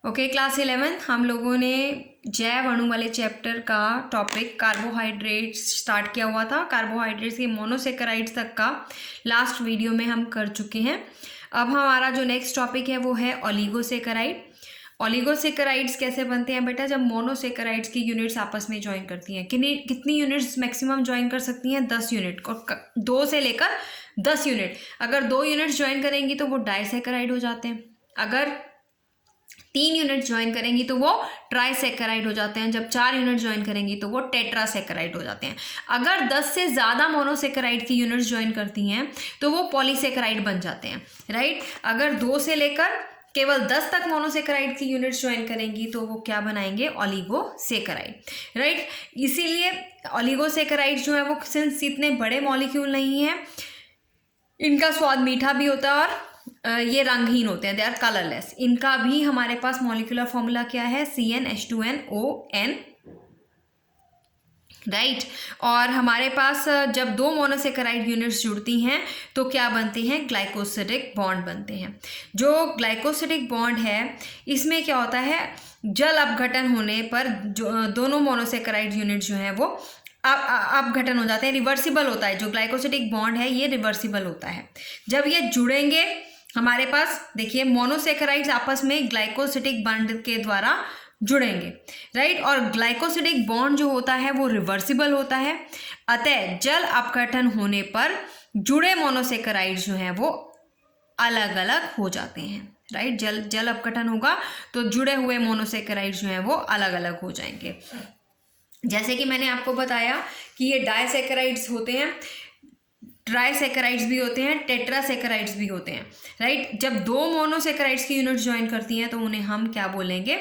Okay, class 11 हम लोगों ने जैव अणु वाले चैप्टर का टॉपिक कार्बोहाइड्रेट्स स्टार्ट किया हुआ था। कार्बोहाइड्रेट्स के मोनोसेकेराइड्स तक का लास्ट वीडियो में हम कर चुके हैं। अब हमारा जो नेक्स्ट टॉपिक है वो है ओलिगोसेकेराइड। ओलिगोसेकेराइड्स कैसे बनते हैं बेटा? जब मोनोसेकेराइड्स की यूनिट्स आपस में ज्वाइन करती हैं। कितनी यूनिट्स मैक्सिमम ज्वाइन कर सकती हैं? 10 यूनिट, और 2 से लेकर 10 यूनिट। अगर 2 यूनिट्स ज्वाइन करेंगी तो वो डाइसेकेराइड हो जाते हैं। अगर 3 यूनिट ज्वाइन करेंगी तो वो ट्राइसेकेराइड हो जाते हैं। जब 4 यूनिट ज्वाइन करेंगी तो वो टेट्रासेकेराइड हो जाते हैं। अगर 10 से ज़्यादा मोनोसेकेराइड की यूनिट्स ज्वाइन करती हैं तो वो पॉलीसेकेराइड बन जाते हैं, राइट। अगर 2 से लेकर केवल 10 तक मोनोसेकेराइड की यूनिट्स ज्वाइन करेंगी तो वो क्या बनाएंगे? Oligosaccharide, right. इसीलिए ओलिगोसेकेराइड जो है वो सिंस इतने बड़े मॉलिक्यूल नहीं है, इनका स्वाद मीठा भी होता है और ये रंगहीन होते हैं, दे आर कलरलेस। इनका भी हमारे पास मॉलिक्यूलर फॉर्मूला क्या है? CnH2nOn, right. और हमारे पास जब 2 मोनोसेकेराइड यूनिट्स जुड़ती हैं तो क्या बनते हैं? ग्लाइकोसिडिक बॉन्ड बनते हैं। जो ग्लाइकोसिडिक बॉन्ड है इसमें क्या होता है? जल अपघटन होने पर जो दोनों मोनोसेकेराइड यूनिट जो हैं वो अपघटन हो जाते हैं, रिवर्सिबल होता है। जो ग्लाइकोसिडिक बॉन्ड है ये रिवर्सिबल होता है। जब ये जुड़ेंगे हमारे पास, देखिए मोनोसेकेराइड्स आपस में ग्लाइकोसिडिक बॉन्ड के द्वारा जुड़ेंगे, राइट। और ग्लाइकोसिडिक बॉन्ड जो होता है वो रिवर्सिबल होता है। अतः जल अपघटन होने पर जुड़े मोनोसेकेराइड्स जो हैं वो अलग अलग हो जाते हैं, राइट। जल अपघटन होगा तो जुड़े हुए मोनोसेकेराइड्स जो हैं वो अलग अलग हो जाएंगे। जैसे कि मैंने आपको बताया कि ये डाइसेकेराइड्स होते हैं, ट्राइसेकेराइड्स भी होते हैं, टेट्रासेकेराइड्स भी होते हैं, राइट। जब 2 मोनोसेकेराइड्स की यूनिट ज्वाइन करती हैं तो उन्हें हम क्या बोलेंगे?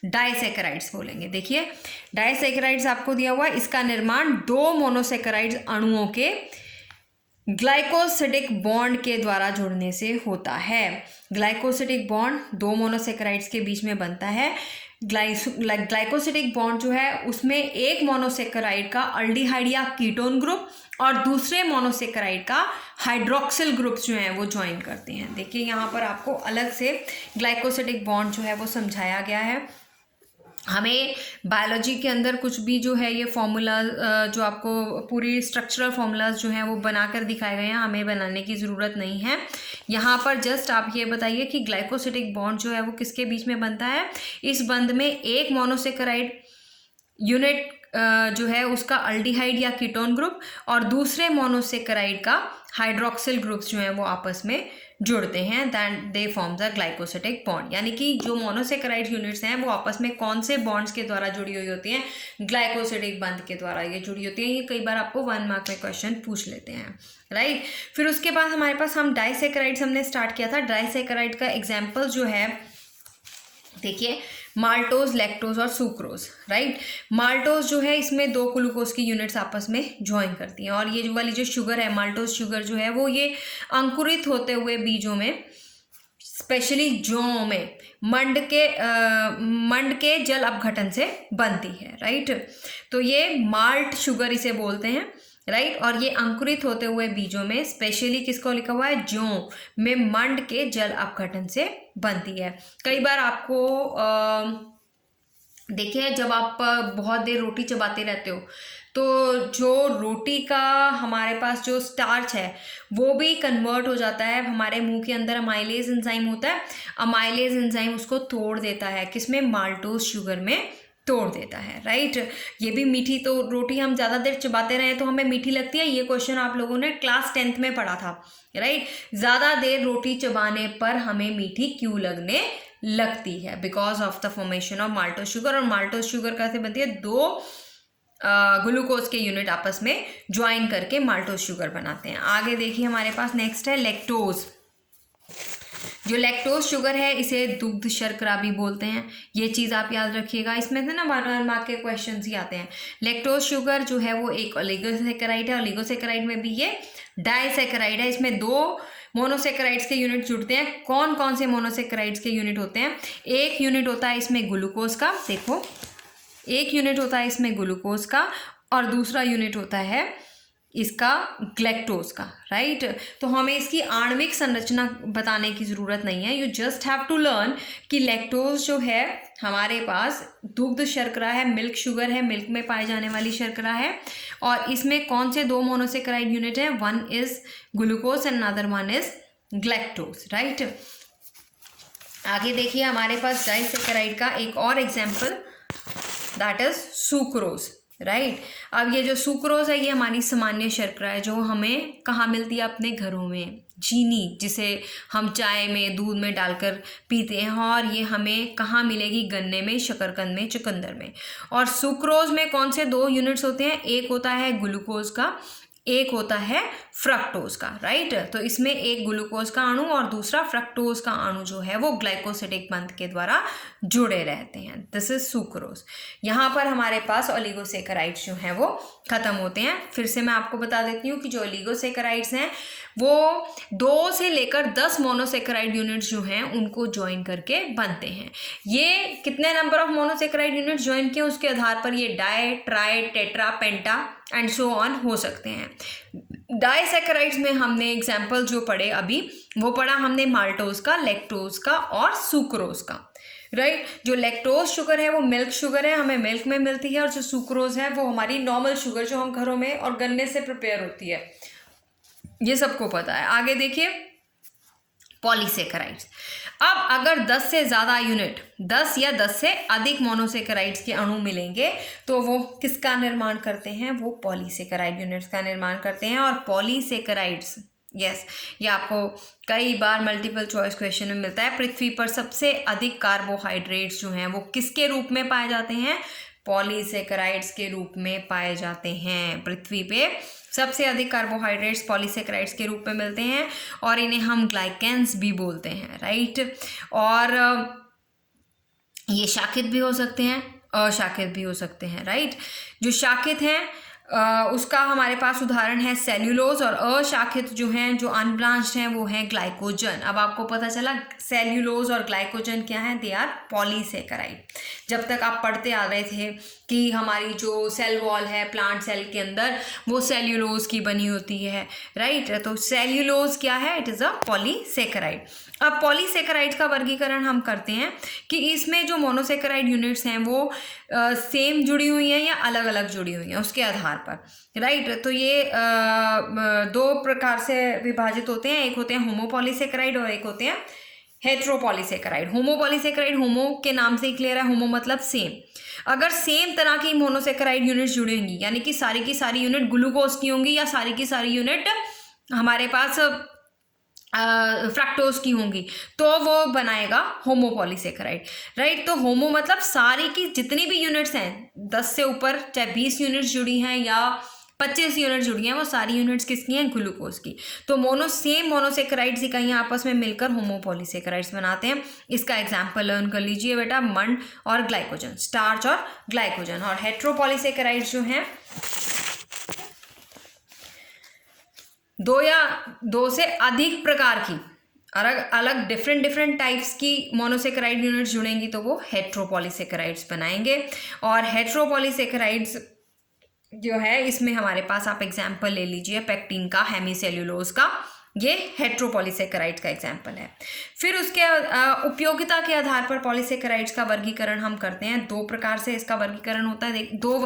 डाइसेकेराइड्स बोलेंगे। देखिए डाइसेकेराइड्स आपको दिया हुआ है, इसका निर्माण 2 मोनोसेकेराइड्स अणुओं के ग्लाइकोसिडिक बॉन्ड के द्वारा जुड़ने से होता है। ग्लाइकोसिडिक बॉन्ड 2 मोनोसेकेराइड्स के बीच में बनता है। ग्लाइकोसिडिक बॉन्ड जो है उसमें एक मोनोसेकेराइड का अल्डिहाइड या कीटोन ग्रुप और दूसरे मोनोसेकेराइड का हाइड्रोक्सिल ग्रुप जो है वो ज्वाइन करते हैं। देखिए यहाँ पर आपको अलग से ग्लाइकोसिडिक बॉन्ड जो है वो समझाया गया है। हमें बायोलॉजी के अंदर कुछ भी जो है ये फॉर्मूला जो आपको पूरी स्ट्रक्चरल फॉर्मूलाज जो हैं वो बनाकर दिखाए गए हैं, हमें बनाने की ज़रूरत नहीं है। यहाँ पर जस्ट आप ये बताइए कि ग्लाइकोसिडिक बॉन्ड जो है वो किसके बीच में बनता है? इस बंध में एक मोनोसेकेराइड यूनिट जो है उसका अल्डिहाइड या कीटोन ग्रुप और दूसरे मोनोसेकेराइड का हाइड्रोक्सिल ग्रुप्स जो हैं वो आपस में जुड़ते हैं, then they form the glycosidic bond. यानी कि जो मोनोसेकेराइड यूनिट्स हैं वो आपस में कौन से बॉन्ड्स के द्वारा जुड़ी हुई होती हैं? ग्लाइकोसिडिक बंध के द्वारा ये जुड़ी होती हैं। ये कई बार आपको 1 मार्क में क्वेश्चन पूछ लेते हैं, राइट। फिर उसके बाद हमारे पास हम डाइसेकेराइड्स हमने स्टार्ट किया था। डाइसेकेराइड का एग्जाम्पल जो है देखिए माल्टोज, लैक्टोज और सुक्रोज, राइट। माल्टोज जो है इसमें 2 ग्लूकोज की यूनिट्स आपस में ज्वाइन करती हैं और ये जो वाली जो शुगर है माल्टोज शुगर जो है वो ये अंकुरित होते हुए बीजों में, स्पेशली जौ में मंड के जल अपघटन से बनती है, राइट। तो ये माल्ट शुगर इसे बोलते हैं, राइट। और ये अंकुरित होते हुए बीजों में, स्पेशली किसको लिखा हुआ है? जौ में मंड के जल अपघटन से बनती है। कई बार आपको देखिए जब आप बहुत देर रोटी चबाते रहते हो तो जो रोटी का हमारे पास जो स्टार्च है वो भी कन्वर्ट हो जाता है। हमारे मुंह के अंदर अमाइलेज एंजाइम होता है, अमाइलेज एंजाइम उसको तोड़ देता है, किसमें? माल्टोज शुगर में तोड़ देता है, राइट। ये भी मीठी, तो रोटी हम ज़्यादा देर चबाते रहें तो हमें मीठी लगती है। ये क्वेश्चन आप लोगों ने क्लास 10th में पढ़ा था, राइट। ज़्यादा देर रोटी चबाने पर हमें मीठी क्यों लगने लगती है? Because of the formation of maltose sugar. और माल्टोज शुगर कैसे बनती है? 2 ग्लूकोज के यूनिट आपस में ज्वाइन करके माल्टोज शुगर बनाते हैं। आगे देखिए हमारे पास नेक्स्ट है लैक्टोज। जो लैक्टोज शुगर है इसे दुग्ध शर्करा भी बोलते हैं। ये चीज़ आप याद रखिएगा, इसमें से ना 1 मार्क के क्वेश्चन ही आते हैं। लैक्टोज शुगर जो है वो एक ओलिगोसेकेराइड है। ओलिगोसेकेराइड में भी ये डाइसेकेराइड है। इसमें 2 मोनोसेकेराइड्स के यूनिट जुड़ते हैं। कौन कौन से मोनोसेकेराइड्स के यूनिट होते हैं? एक यूनिट होता है इसमें ग्लूकोज का, देखो एक यूनिट होता है इसमें ग्लूकोज का और दूसरा यूनिट होता है इसका ग्लैक्टोज का, राइट। तो हमें इसकी आणविक संरचना बताने की ज़रूरत नहीं है, you just have to learn कि लैक्टोज जो है हमारे पास दुग्ध शर्करा है, मिल्क शुगर है, मिल्क में पाए जाने वाली शर्करा है, और इसमें कौन से 2 मोनोसेकेराइड यूनिट है, one is glucose and another one is galactose, right. आगे देखिए हमारे पास डाइसेकेराइड का एक और example, that is sucrose, right. अब ये जो सुक्रोज है ये हमारी सामान्य शर्करा है जो हमें कहाँ मिलती है, अपने घरों में, चीनी जिसे हम चाय में, दूध में डालकर पीते हैं, और ये हमें कहाँ मिलेगी, गन्ने में, शकरकंद में, चुकंदर में। और सुक्रोज में कौन से 2 यूनिट्स होते हैं, एक होता है ग्लूकोज का, एक होता है फ्रक्टोज का, राइट। तो इसमें एक ग्लूकोज का अणु और दूसरा फ्रक्टोज का अणु जो है वो ग्लाइकोसिडिक बंध के द्वारा जुड़े रहते हैं, दिस इज सुक्रोज। यहाँ पर हमारे पास ओलिगोसेकेराइड्स जो हैं वो खत्म होते हैं। फिर से मैं आपको बता देती हूँ कि जो ओलिगोसेकेराइड्स हैं वो 2 से लेकर 10 मोनोसेकेराइड यूनिट्स जो हैं उनको ज्वाइन करके बनते हैं। ये कितने number of monosaccharide units join किए उसके आधार पर ये di, tri, tetra, penta and so on हो सकते हैं। डाइसेकेराइड्स में हमने एग्जाम्पल जो पढ़े अभी वो पढ़ा हमने माल्टोज का, लैक्टोज का और सुक्रोज का, राइट। जो लैक्टोज शुगर है वो मिल्क शुगर है, हमें मिल्क में मिलती है, और जो सुक्रोज है वो हमारी नॉर्मल शुगर जो हम घरों में और गन्ने से प्रिपेयर होती है, ये सबको पता है। आगे देखिए पॉलीसेकेराइड्स। अब अगर 10 से ज़्यादा यूनिट, 10 या 10 से अधिक मोनोसेकेराइड्स के अणु मिलेंगे तो वो किसका निर्माण करते हैं, वो पॉलीसेकेराइड यूनिट्स का निर्माण करते हैं। और पॉलीसेकेराइड्स, यस, ये आपको कई बार मल्टीपल चॉइस क्वेश्चन में मिलता है। पृथ्वी पर सबसे अधिक कार्बोहाइड्रेट्स जो हैं वो किसके रूप में पाए जाते हैं, पॉलीसेकेराइड्स के रूप में पाए जाते हैं। पृथ्वी पे सबसे अधिक कार्बोहाइड्रेट्स पॉलीसेकेराइड्स के रूप में मिलते हैं, और इन्हें हम ग्लाइकेंस भी बोलते हैं, राइट। और ये शाखित भी हो सकते हैं, अशाखित भी हो सकते हैं, राइट। जो शाखित हैं उसका हमारे पास उदाहरण है सेल्यूलोज, और अशाखित जो हैं, जो अनब्रांच्ड हैं, वो हैं ग्लाइकोजन। अब आपको पता चला सेल्यूलोज और ग्लाइकोजन क्या है, दे आर पॉलीसेकेराइड। जब तक आप पढ़ते आ रहे थे कि हमारी जो सेल वॉल है प्लांट सेल के अंदर वो सेल्यूलोज की बनी होती है, राइट। तो सेल्यूलोज क्या है, इट इज़ अ पॉलीसेकेराइड। अब पॉलीसेकेराइड का वर्गीकरण हम करते हैं कि इसमें जो मोनोसेकेराइड यूनिट्स हैं वो सेम जुड़ी हुई हैं या अलग अलग जुड़ी हुई हैं उसके आधार पर, राइट। तो ये 2 प्रकार से विभाजित होते हैं, एक होते हैं होमोपॉलीसेकेराइड और एक होते हैं हेट्रोपॉलीसेकेराइड। होमोपॉलीसेकेराइड, होमो के नाम से ही क्लियर है, होमो मतलब सेम। अगर सेम तरह की मोनोसेकेराइड यूनिट्स जुड़ी होंगी, यानी कि सारी की सारी यूनिट ग्लूकोज की होंगी या सारी की सारी यूनिट हमारे पास फ्रक्टोज की होंगी, तो वो बनाएगा होमोपॉलीसेकेराइड, राइट। तो होमो मतलब सारी की जितनी भी यूनिट्स हैं, 10 से ऊपर, चाहे 20 यूनिट्स जुड़ी हैं या 25 यूनिट जुड़ी हैं, वो सारी यूनिट्स किसकी हैं, ग्लूकोज की। तो सेम मोनोसेकेराइड्स इकाइयाँ आपस में मिलकर होमोपॉलीसेकेराइड्स बनाते हैं। इसका एग्जाम्पल लर्न कर लीजिए बेटा, मंड और ग्लाइकोजन, स्टार्च और ग्लाइकोजन। और हेट्रोपॉलीसेकेराइड्स जो हैं 2 या 2 से अधिक प्रकार की अलग अलग डिफरेंट टाइप्स की मोनोसेकेराइड यूनिट्स जुड़ेंगी तो वो हेट्रोपॉलीसेकेराइड्स बनाएंगे। और हेट्रोपॉलीसेकेराइड्स जो है इसमें हमारे पास आप एग्जाम्पल ले लीजिए पेक्टिन का, हेमीसेल्यूलोज का, ये हेट्रोपॉलीसेकेराइड्स का एग्जाम्पल है। फिर उसके उपयोगिता के आधार पर पॉलीसेकेराइड्स का वर्गीकरण हम करते हैं। 2 प्रकार से इसका वर्गीकरण होता है, 2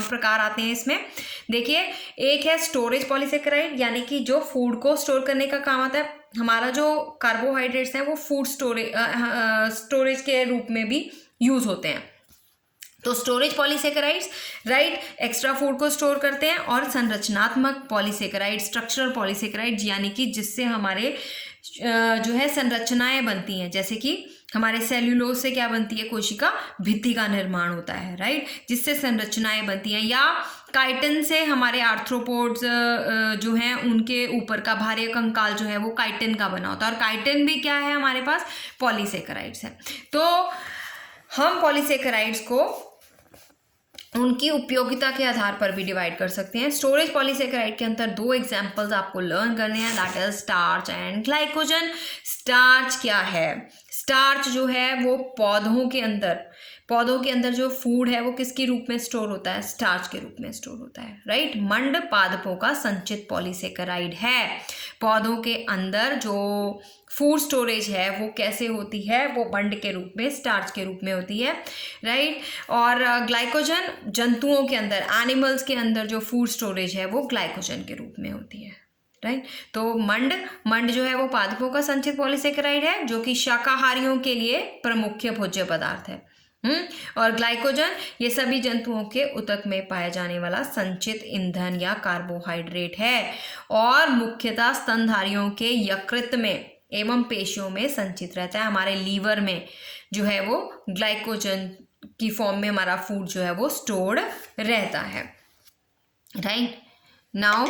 प्रकार आते हैं इसमें। देखिए, एक है स्टोरेज पॉलीसेकेराइड, यानी कि जो फूड को स्टोर करने का काम आता है। हमारा जो कार्बोहाइड्रेट्स हैं वो फूड स्टोरेज के रूप में भी यूज होते हैं। तो storage polysaccharides, right, extra food को स्टोर करते हैं। और संरचनात्मक पॉलीसेकेराइड, स्ट्रक्चरल पॉलीसेकेराइड, यानी कि जिससे हमारे जो है संरचनाएं बनती हैं, जैसे कि हमारे सेल्यूलोज से क्या बनती है, कोशिका भित्ति का निर्माण होता है, राइट, जिससे संरचनाएं बनती हैं। या काइटिन से हमारे आर्थ्रोपोड्स जो हैं उनके ऊपर का भारी कंकाल जो है वो काइटिन का बना होता है। और काइटिन भी क्या है, हमारे पास पॉलीसेकेराइड्स है। तो हम पॉलीसेकेराइड्स को उनकी उपयोगिता के आधार पर भी डिवाइड कर सकते हैं। स्टोरेज पॉलीसेकेराइड के अंदर 2 एग्जाम्पल्स आपको लर्न करने हैं, that is starch and glycogen. Starch क्या है, स्टार्च जो है वो पौधों के अंदर पौधों के अंदर जो फूड है वो किसके रूप में स्टोर होता है? स्टार्च के रूप में स्टोर होता है, राइट। मंड पादपों का संचित पॉलीसेकेराइड है। पौधों के अंदर जो फूड स्टोरेज है वो कैसे होती है? वो मंड के रूप में, स्टार्च के रूप में होती है, राइट। और ग्लाइकोजन जंतुओं के अंदर, एनिमल्स के अंदर जो फूड स्टोरेज है वो ग्लाइकोजन के रूप में होती है, राइट। तो मंड जो है वो पादपों का संचित पॉलीसेकेराइड है जो कि शाकाहारियों के लिए प्रमुख भोज्य पदार्थ है। और ग्लाइकोजन ये सभी जंतुओं के उतक में पाया जाने वाला संचित ईंधन या कार्बोहाइड्रेट है और मुख्यतः स्तनधारियों के यकृत में एवं पेशियों में संचित रहता है। हमारे लीवर में जो है वो ग्लाइकोजन की फॉर्म में हमारा फूड जो है वो स्टोर्ड रहता है, राइट। नाउ